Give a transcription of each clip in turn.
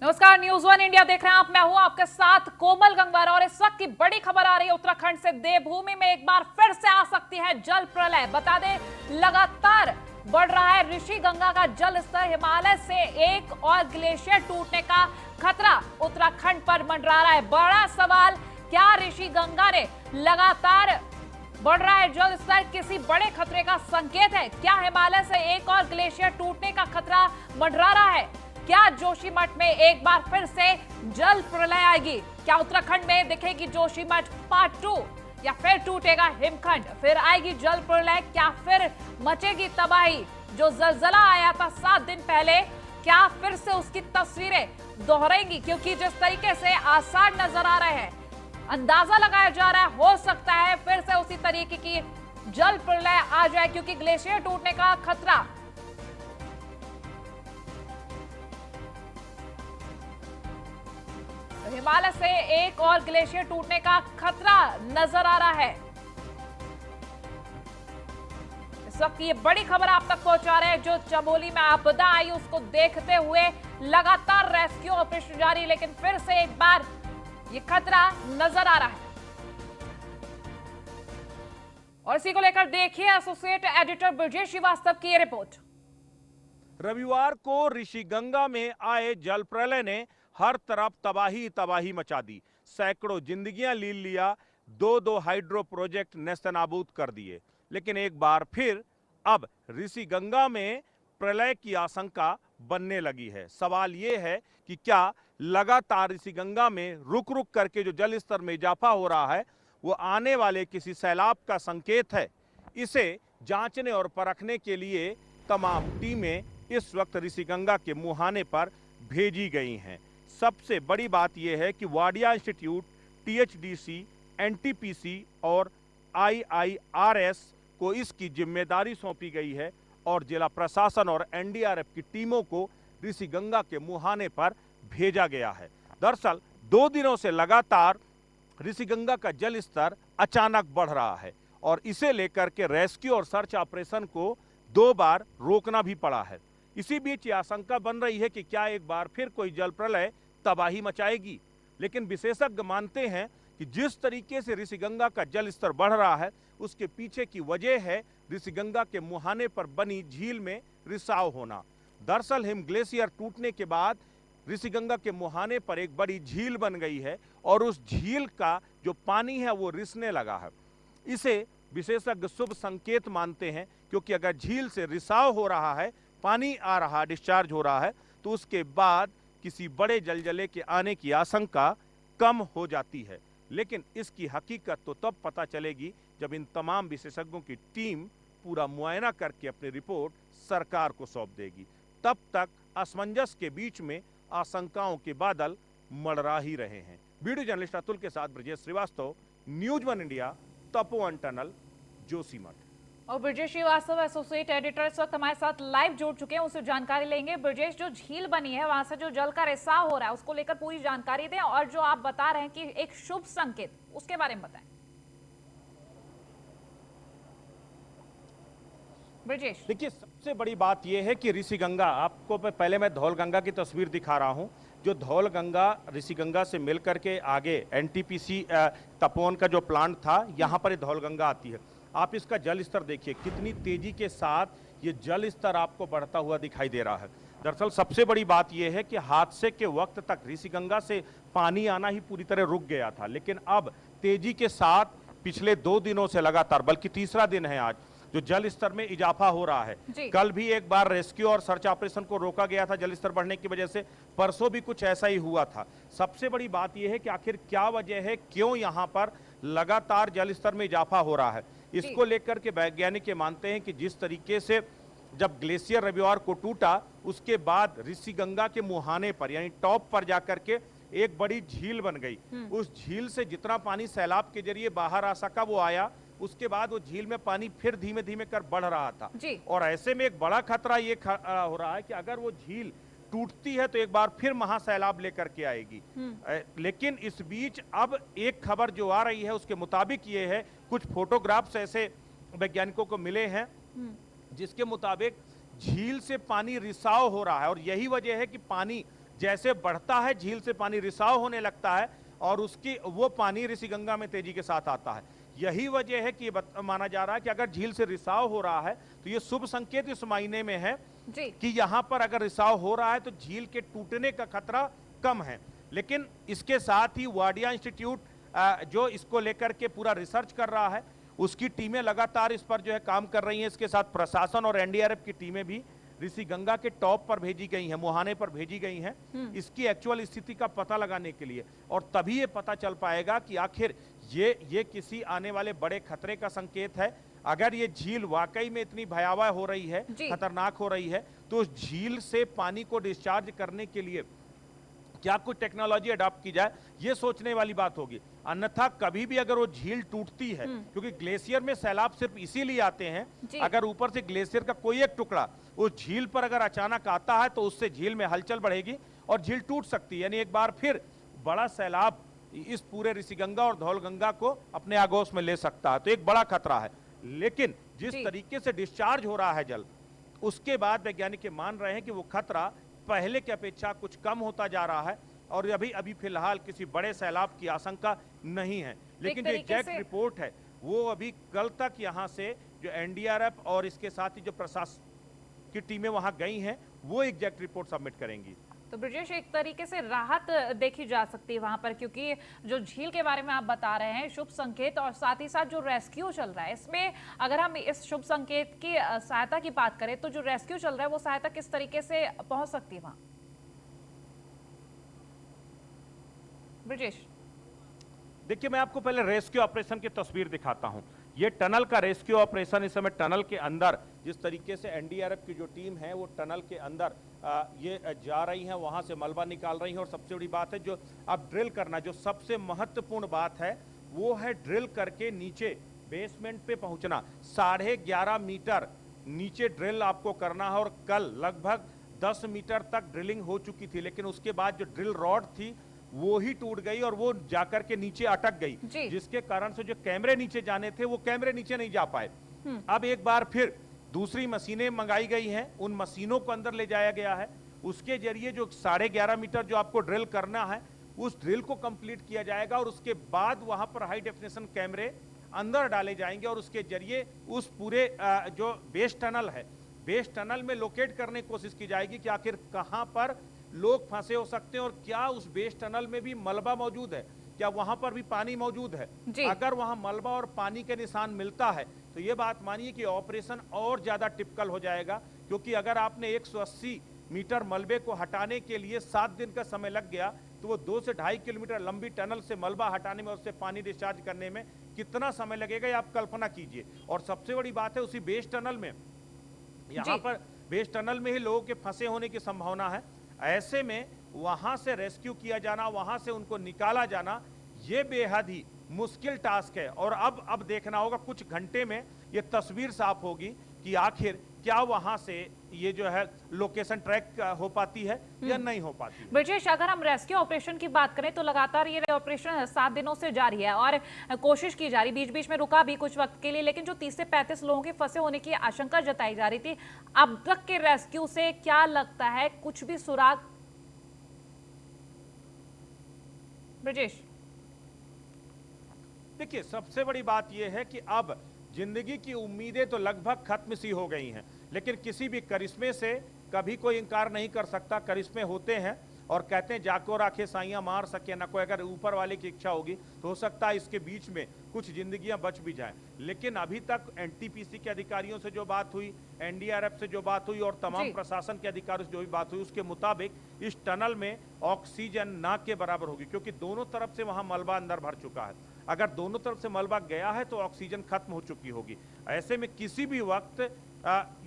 नमस्कार, news one India देख रहे हैं आप। मैं हूं आपके साथ कोमल गंगवार और इस वक्त की बड़ी खबर आ रही है उत्तराखंड से। देवभूमि में एक बार फिर से आ सकती है जल प्रलय। बता दें, लगातार बढ़ रहा है ऋषि गंगा का जल स्तर। हिमालय से एक और ग्लेशियर टूटने का खतरा उत्तराखंड पर मंडरा रहा है। बड़ा सवाल, क्या ऋषि गंगा ने लगातार बढ़ रहा है जल स्तर किसी बड़े खतरे का संकेत है? क्या हिमालय से एक और ग्लेशियर टूटने का खतरा मंडरा रहा है? क्या जोशीमठ में एक बार फिर से जल प्रलय आएगी? क्या उत्तराखंड में दिखेगी जोशीमठ पार्ट 2 या फिर टूटेगा हिमखंड? फिर आएगी जल प्रलय? क्या फिर मचेगी तबाही? जो जलजला आया था 7 दिन पहले, क्या फिर से उसकी तस्वीरें दोहराएंगी? क्योंकि जिस तरीके से आसार नजर आ रहे हैं, अंदाजा लगाया जा रहा है हो सकता है फिर से उसी तरीके की जल प्रलय आ जाए, क्योंकि ग्लेशियर टूटने का खतरा हिमालय से एक और ग्लेशियर टूटने का खतरा नजर आ रहा है। इस वक्त ये बड़ी खबर आप तक पहुंचा रहे हैं। जो चमोली में आपदा आई उसको देखते हुए लगातार रेस्क्यू ऑपरेशन जारी, लेकिन फिर से एक बार ये खतरा नजर आ रहा है। और इसी को लेकर देखिए एसोसिएट एडिटर ब्रजेश श्रीवास्तव की ये रिपोर्ट। रविवार को ऋषिगंगा में आए जल प्रलय ने हर तरफ तबाही तबाही मचा दी। सैकड़ों जिंदगियां लील लिया, दो हाइड्रो प्रोजेक्ट नेस्तनाबूद कर दिए। लेकिन एक बार फिर अब ऋषिगंगा में प्रलय की आशंका बनने लगी है। सवाल ये है कि क्या लगातार ऋषिगंगा में रुक रुक करके जो जल स्तर में इजाफा हो रहा है वो आने वाले किसी सैलाब का संकेत है? इसे जांचने और परखने के लिए तमाम टीमें इस वक्त ऋषिगंगा के मुहाने पर भेजी गई हैं। सबसे बड़ी बात यह है कि वाडिया इंस्टीट्यूट, टीएचडीसी, एनटीपीसी और आईआईआरएस को इसकी जिम्मेदारी सौंपी गई है और जिला प्रशासन और एनडीआरएफ की टीमों को ऋषिगंगा के मुहाने पर भेजा गया है। दरअसल 2 दिनों से लगातार ऋषिगंगा का जल स्तर अचानक बढ़ रहा है और इसे लेकर के रेस्क्यू और सर्च ऑपरेशन को 2 बार रोकना भी पड़ा है। इसी बीच ये आशंका बन रही है कि क्या एक बार फिर कोई जल प्रलय तबाही मचाएगी। लेकिन विशेषज्ञ मानते हैं कि जिस तरीके से ऋषिगंगा का जल स्तर बढ़ रहा है उसके पीछे की वजह है ऋषिगंगा के मुहाने पर बनी झील में रिसाव होना। दरअसल हिम ग्लेशियर टूटने के बाद ऋषिगंगा के मुहाने पर एक बड़ी झील बन गई है और उस झील का जो पानी है वो रिसने लगा है। इसे विशेषज्ञ शुभ संकेत मानते हैं, क्योंकि अगर झील से रिसाव हो रहा है, पानी आ रहा, डिस्चार्ज हो रहा है, तो उसके बाद किसी बड़े जलजले के आने की आशंका कम हो जाती है। लेकिन इसकी हकीकत तो तब पता चलेगी जब इन तमाम विशेषज्ञों की टीम पूरा मुआयना करके अपनी रिपोर्ट सरकार को सौंप देगी। तब तक असमंजस के बीच में आशंकाओं के बादल मंडरा ही रहे हैं। वीडियो जर्नलिस्ट अतुल के साथ Brajesh Shrivastava, news one India, Tapovan tunnel, Joshimath. और ब्रजेश श्रीवास्तव एसोसिएट एडिटर इस वक्त हमारे साथ लाइव जुड़ चुके हैं, उससे जानकारी लेंगे। ब्रजेश, जो झील बनी है वहां से जो जल का रिसाव हो रहा है उसको लेकर पूरी जानकारी दें, और जो आप बता रहे हैं कि एक शुभ संकेत, उसके बारे में बताएं ब्रजेश। देखिए, सबसे बड़ी बात यह है कि ऋषिगंगा, आपको पहले मैं धौलगंगा की तस्वीर दिखा रहा हूं। जो धौलगंगा ऋषिगंगा से मिलकर के आगे एनटीपीसी तपोवन का जो प्लांट था, यहां पर धौलगंगा आती है। आप इसका जल स्तर देखिए, कितनी तेजी के साथ ये जल स्तर आपको बढ़ता हुआ दिखाई दे रहा है। दरअसल सबसे बड़ी बात यह है कि हादसे के वक्त तक ऋषिगंगा से पानी आना ही पूरी तरह रुक गया था, लेकिन अब तेजी के साथ पिछले 2 दिनों से लगातार, बल्कि तीसरा दिन है आज, जो जल स्तर में इजाफा हो रहा है। कल भी एक बार रेस्क्यू और सर्च ऑपरेशन को रोका गया था जल स्तर बढ़ने की वजह से, परसों भी कुछ ऐसा ही हुआ था। सबसे बड़ी बात यह है कि आखिर क्या वजह है, क्यों यहां पर लगातार जल स्तर में इजाफा हो रहा है। इसको लेकर के वैज्ञानिक ये मानते हैं कि जिस तरीके से जब ग्लेशियर रविवार को टूटा उसके बाद ऋषिगंगा के मुहाने पर यानी टॉप पर जाकर के एक बड़ी झील बन गई। उस झील से जितना पानी सैलाब के जरिए बाहर आ सका वो आया, उसके बाद वो झील में पानी फिर धीमे धीमे कर बढ़ रहा था। और ऐसे में एक बड़ा खतरा ये हो रहा है कि अगर वो झील टूटती है तो एक बार फिर महासैलाब लेकर के आएगी। लेकिन इस बीच अब एक खबर जो आ रही है उसके मुताबिक ये है, कुछ फोटोग्राफ्स ऐसे वैज्ञानिकों को मिले हैं जिसके मुताबिक झील से पानी रिसाव हो रहा है और यही वजह है कि पानी जैसे बढ़ता है झील से पानी रिसाव होने लगता है और उसकी वो पानी ऋषिगंगा में तेजी के साथ आता है। यही वजह है कि ये माना जा रहा है कि अगर झील से रिसाव हो रहा है तो ये शुभ संकेत इस मायने में है कि यहां पर अगर रिसाव हो रहा है तो झील के टूटने का खतरा कम है। लेकिन इसके साथ ही वाडिया इंस्टीट्यूट जो इसको लेकर के पूरा रिसर्च कर रहा है, उसकी टीमें लगातार इस पर जो है काम कर रही हैं। इसके साथ प्रशासन और एनडीआरएफ की टीमें भी ऋषिगंगा के टॉप पर भेजी गई हैं, मुहाने पर भेजी गई हैं इसकी एक्चुअल स्थिति का पता लगाने के लिए। और तभी ये पता चल पाएगा कि आखिर ये किसी आने वाले बड़े खतरे का संकेत है। अगर ये झील वाकई में इतनी भयावह हो रही है, खतरनाक हो रही है, तो उस झील से पानी को डिस्चार्ज करने के लिए क्या कुछ टेक्नोलॉजी अडॉप्ट की जाए, ये सोचने वाली बात होगी। अन्यथा कभी भी अगर वो झील टूटती है, क्योंकि ग्लेशियर में सैलाब सिर्फ इसीलिए आते हैं, अगर ऊपर से ग्लेशियर का कोई एक टुकड़ा उस झील पर अगर अचानक आता है तो उससे झील में हलचल बढ़ेगी और झील टूट सकती है। यानी एक बार फिर बड़ा सैलाब इस पूरे ऋषिगंगा और धौलगंगा को अपने आगोश में ले सकता है, तो एक बड़ा खतरा है। लेकिन जिस तरीके से डिस्चार्ज हो रहा है जल, उसके बाद वैज्ञानिक मान रहे हैं कि वो खतरा पहले की अपेक्षा कुछ कम होता जा रहा है और अभी फिलहाल किसी बड़े सैलाब की आशंका नहीं है। लेकिन जो एग्जैक्ट रिपोर्ट है वो अभी कल तक यहाँ से जो एनडीआरएफ और इसके साथ ही जो प्रशासन की टीमें वहां गई हैं वो एग्जैक्ट रिपोर्ट सबमिट करेंगी। तो ब्रिजेश, एक तरीके से राहत देखी जा सकती है वहां पर, क्योंकि जो झील के बारे में आप बता रहे हैं शुभ संकेत, और साथ ही साथ जो रेस्क्यू चल रहा है इसमें अगर हम इस शुभ संकेत की सहायता की बात करें तो जो रेस्क्यू चल रहा है वो सहायता किस तरीके से पहुंच सकती है वहां? ब्रिजेश देखिए, मैं आपको पहले रेस्क्यू ऑपरेशन की तस्वीर दिखाता हूं। ये टनल का रेस्क्यू ऑपरेशन, इस समय टनल के अंदर जिस तरीके से एनडीआरएफ की जो टीम है वो टनल के अंदर ये जा रही हैं, वहां से मलबा निकाल रही हैं। और सबसे बड़ी बात है जो अब ड्रिल करना, जो सबसे महत्वपूर्ण बात है वो है ड्रिल करके नीचे बेसमेंट पे पहुंचना। 11.5 मीटर नीचे ड्रिल आपको करना है और कल लगभग 10 मीटर तक ड्रिलिंग हो चुकी थी, लेकिन उसके बाद जो ड्रिल रॉड थी वो ही टूट गई और वो जाकर के नीचे अटक गई, जिसके कारण से जो कैमरे नीचे जाने थे वो कैमरे नीचे नहीं जा पाए। अब एक बार फिर दूसरी मशीनें मंगाई गई हैं, उन मशीनों को अंदर ले जाया गया है। उसके जरिए जो 11.5 मीटर जो आपको ड्रिल करना है उस ड्रिल को कंप्लीट किया जाएगा और उसके बाद वहां पर हाई डेफिनेशन कैमरे अंदर डाले जाएंगे और उसके जरिए उस पूरे जो बेस टनल है, बेस टनल में लोकेट करने की कोशिश की जाएगी कि आखिर कहां पर लोग फंसे हो सकते हैं और क्या उस बेस टनल में भी मलबा मौजूद है, क्या वहां पर भी पानी मौजूद है। अगर वहां मलबा और पानी के निशान मिलता है तो ये बात मानिए कि ऑपरेशन और ज्यादा टिपिकल हो जाएगा, क्योंकि अगर आपने 180 मीटर मलबे को हटाने के लिए 7 दिन का समय लग गया तो वो 2 से 2.5 किलोमीटर लंबी टनल से मलबा हटाने में, उससे पानी डिस्चार्ज करने में कितना समय लगेगा ये आप कल्पना कीजिए। और सबसे बड़ी बात है उसी बेस टनल में, यहाँ पर बेस टनल में ही लोगों के फंसे होने की संभावना है। ऐसे में वहां से रेस्क्यू किया जाना, वहां से उनको निकाला जाना, ये बेहद ही मुश्किल टास्क है। और अब देखना होगा, कुछ घंटे में ये तस्वीर साफ होगी कि आखिर क्या वहां से ये जो है लोकेशन ट्रैक हो पाती है या नहीं हो पाती है। ब्रिजेश, अगर हम रेस्क्यू ऑपरेशन की बात करें तो लगातार ये ऑपरेशन 7 दिनों से जारी है और कोशिश की जा रही, बीच बीच में रुका भी कुछ वक्त के लिए, लेकिन जो 30 से 35 लोगों के फंसे होने की आशंका जताई जा रही थी, अब तक के रेस्क्यू से क्या लगता है कुछ भी सुराग? ब्रिजेश देखिए, सबसे बड़ी बात यह है कि अब जिंदगी की उम्मीदें तो लगभग खत्म सी हो गई हैं, लेकिन किसी भी करिश्मे से कभी कोई इनकार नहीं कर सकता। करिश्मे होते हैं और कहते हैं जाको राखे साइयां मार सके ना कोई। अगर ऊपर वाले की इच्छा होगी तो हो सकता है इसके बीच में कुछ जिंदगियां बच भी जाएं। लेकिन अभी तक एनटीपीसी के अधिकारियों से जो बात हुई, एनडीआरएफ से जो बात हुई और तमाम प्रशासन के अधिकारियों से जो भी बात हुई, उसके मुताबिक इस टनल में ऑक्सीजन ना के बराबर होगी, क्योंकि दोनों तरफ से वहां मलबा अंदर भर चुका है। अगर दोनों तरफ से मलबा गया है तो ऑक्सीजन खत्म हो चुकी होगी। ऐसे में किसी भी वक्त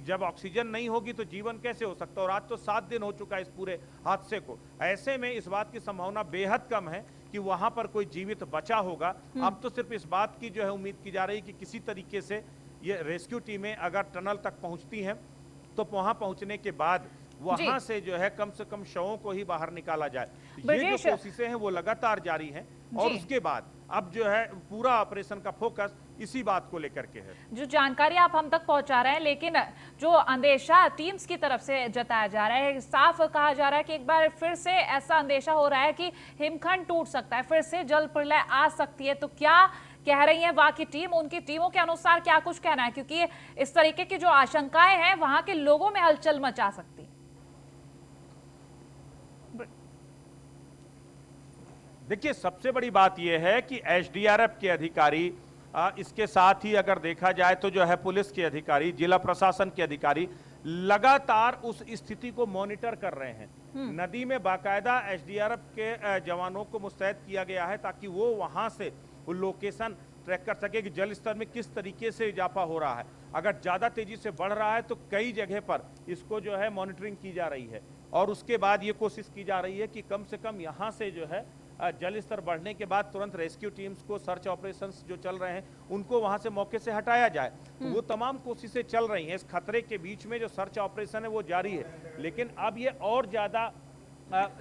जब ऑक्सीजन नहीं होगी तो जीवन कैसे हो सकता है। और आज तो 7 दिन हो चुका है इस पूरे हादसे को। ऐसे में इस बात की संभावना बेहद कम है कि वहां पर कोई जीवित बचा होगा। अब तो सिर्फ इस बात की जो है उम्मीद की जा रही है कि किसी तरीके से ये रेस्क्यू टीमें अगर टनल तक पहुंचती हैं तो वहां पहुंचने के बाद वहां से जो है कम से कम शवों को ही बाहर निकाला जाए। ये ब्रजेश, जो कोशिशें हैं वो लगातार जारी हैं और जी। उसके बाद अब जो है पूरा ऑपरेशन का फोकस इसी बात को लेकर के है। जो जानकारी आप हम तक पहुंचा रहे हैं, लेकिन जो अंदेशा टीम्स की तरफ से जताया जा रहा है, साफ कहा जा रहा है कि एक बार फिर से ऐसा अंदेशा हो रहा है कि हिमखंड टूट सकता है, फिर से जल प्रलय आ सकती है। तो क्या कह रही है वहां की टीम, उनकी टीमों के अनुसार क्या कुछ कहना है, क्योंकि इस तरीके की जो आशंकाएं हैं वहां के लोगों में हलचल मचा सकती है। देखिए, सबसे बड़ी बात यह है कि एसडीआरएफ के अधिकारी, इसके साथ ही अगर देखा जाए तो जो है पुलिस के अधिकारी, जिला प्रशासन के अधिकारी लगातार उस स्थिति को मॉनिटर कर रहे हैं। नदी में बाकायदा एसडीआरएफ के जवानों को मुस्तैद किया गया है ताकि वो वहां से वो लोकेशन ट्रैक कर सके कि जल स्तर में किस तरीके से इजाफा हो रहा है। अगर ज्यादा तेजी से बढ़ रहा है तो कई जगह पर इसको जो है मॉनिटरिंग की जा रही है और उसके बाद ये कोशिश की जा रही है कि कम से कम यहाँ से जो है जल स्तर बढ़ने के बाद तुरंत रेस्क्यू टीम्स को, सर्च ऑपरेशंस जो चल रहे हैं उनको वहां से मौके से हटाया जाए। तो वो तमाम कोशिशें चल रही हैं। इस खतरे के बीच में जो सर्च ऑपरेशन है वो जारी है, लेकिन अब ये और ज्यादा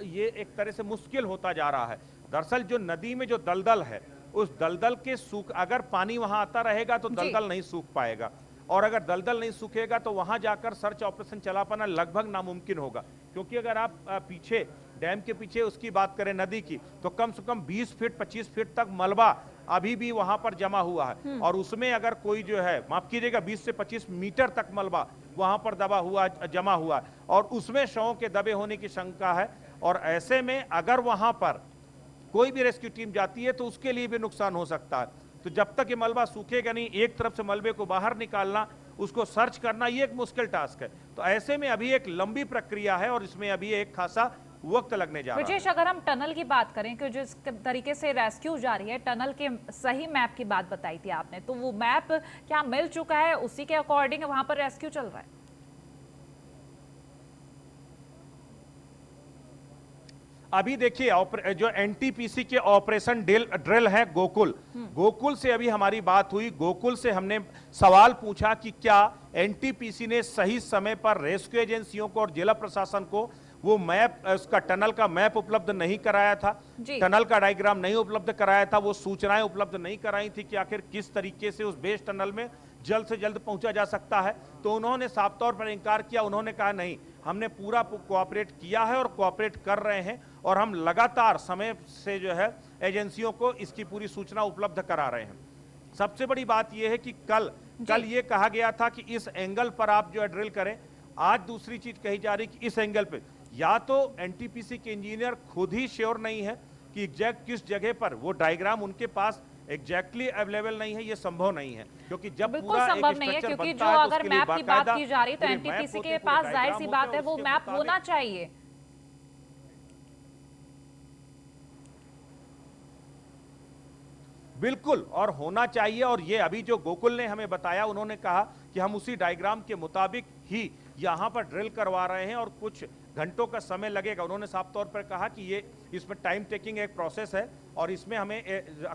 ये एक तरह से मुश्किल होता जा रहा है। दरअसल जो नदी में जो दलदल है, उस दलदल के सूख, अगर पानी वहां आता रहेगा तो दलदल नहीं सूख पाएगा और अगर दलदल नहीं सूखेगा तो वहां जाकर सर्च ऑपरेशन चला पाना लगभग नामुमकिन होगा। क्योंकि अगर आप पीछे डैम के पीछे उसकी बात करें नदी की, तो कम से कम 20 फीट 25 फीट तक मलबा अभी भी वहां पर जमा हुआ है और उसमें अगर कोई जो है, माफ कीजिएगा, 20 से 25 मीटर तक मलबा वहां पर दबा हुआ, जमा हुआ है और उसमें शवों के दबे होने की शंका है। और ऐसे में अगर वहां पर कोई भी रेस्क्यू टीम जाती है तो उसके लिए भी नुकसान हो सकता है। तो जब तक ये मलबा सूखेगा नहीं, एक तरफ से मलबे को बाहर निकालना, उसको सर्च करना, ये एक मुश्किल टास्क है। तो ऐसे में अभी एक लंबी प्रक्रिया है और इसमें अभी एक खासा वक्त लगने जा रहा है। ब्रजेश, अगर हम टनल की बात करें कि जिस तरीके से रेस्क्यू जारी है, टनल के सही मैप की बात बताई थी आपने, तो वो मैप क्या मिल चुका है? उसी के अकॉर्डिंग वहां पर रेस्क्यू चल रहा है? अभी देखिए, जो एनटीपीसी के ऑपरेशन ड्रिल है गोकुल से अभी हमारी बात हुई। गोकुल से हमने सवाल पूछा कि क्या एनटीपीसी ने सही समय पर रेस्क्यू एजेंसियों को और जिला प्रशासन को वो मैप, उसका टनल का मैप उपलब्ध नहीं कराया था, टनल का डायग्राम नहीं उपलब्ध कराया था, वो सूचनाएं उपलब्ध नहीं कराई थी कि आखिर किस तरीके से उस बेस टनल में जल्द से जल्द पहुंचा जा सकता है। तो उन्होंने साफ तौर पर इंकार किया। उन्होंने कहा नहीं, हमने पूरा कोऑपरेट किया है और कोऑपरेट कर रहे हैं और हम लगातार समय से जो है एजेंसियों को इसकी पूरी सूचना उपलब्ध करा रहे हैं। सबसे बड़ी बात यह है कि कल ये कहा गया था कि इस एंगल पर आप जो है ड्रिल करें। आज दूसरी चीज कही जा रही कि इस एंगल पे, या तो एनटीपीसी के इंजीनियर खुद ही श्योर नहीं है कि एग्जैक्ट किस जगह पर, वो डायग्राम उनके पास एग्जैक्टली अवेलेबल नहीं है, ये संभव नहीं है क्योंकि जब बिल्कुल संभव नहीं है, क्योंकि जो अगर मैप की बात की जा रही तो एनटीपीसी के पास जाहिर सी बात है वो मैप होना चाहिए। बिल्कुल, और होना चाहिए। और ये अभी जो गोकुल ने हमें बताया, उन्होंने कहा कि हम उसी डायग्राम के मुताबिक ही यहां पर ड्रिल करवा रहे हैं और कुछ घंटों का समय लगेगा। उन्होंने साफ तौर पर कहा कि ये इसमें टाइम टेकिंग एक प्रोसेस है और इसमें हमें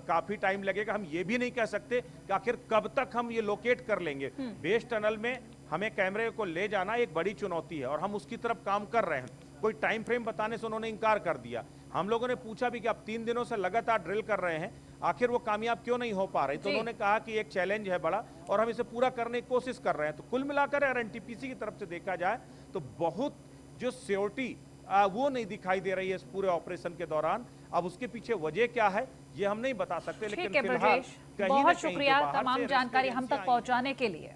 काफी टाइम लगेगा। हम ये भी नहीं कह सकते कि आखिर कब तक हम ये लोकेट कर लेंगे। बेस टनल में हमें कैमरे को ले जाना एक बड़ी चुनौती है और हम उसकी तरफ काम कर रहे हैं। कोई टाइम फ्रेम बताने से उन्होंने इंकार कर दिया। हम लोगों ने पूछा भी कि आप 3 दिनों से लगातार ड्रिल कर रहे हैं, आखिर वो कामयाब क्यों नहीं हो पा रहे? तो उन्होंने कहा कि एक चैलेंज है बड़ा और हम इसे पूरा करने की कोशिश कर रहे हैं। तो कुल मिलाकर अगर एनटीपीसी की तरफ से देखा जाए तो बहुत जो सिक्योरिटी वो नहीं दिखाई दे रही है इस पूरे ऑपरेशन के दौरान। अब उसके पीछे वजह क्या है ये हम नहीं बता सकते, लेकिन फिलहाल बहुत शुक्रिया तमाम जानकारी हम तक पहुंचाने के लिए।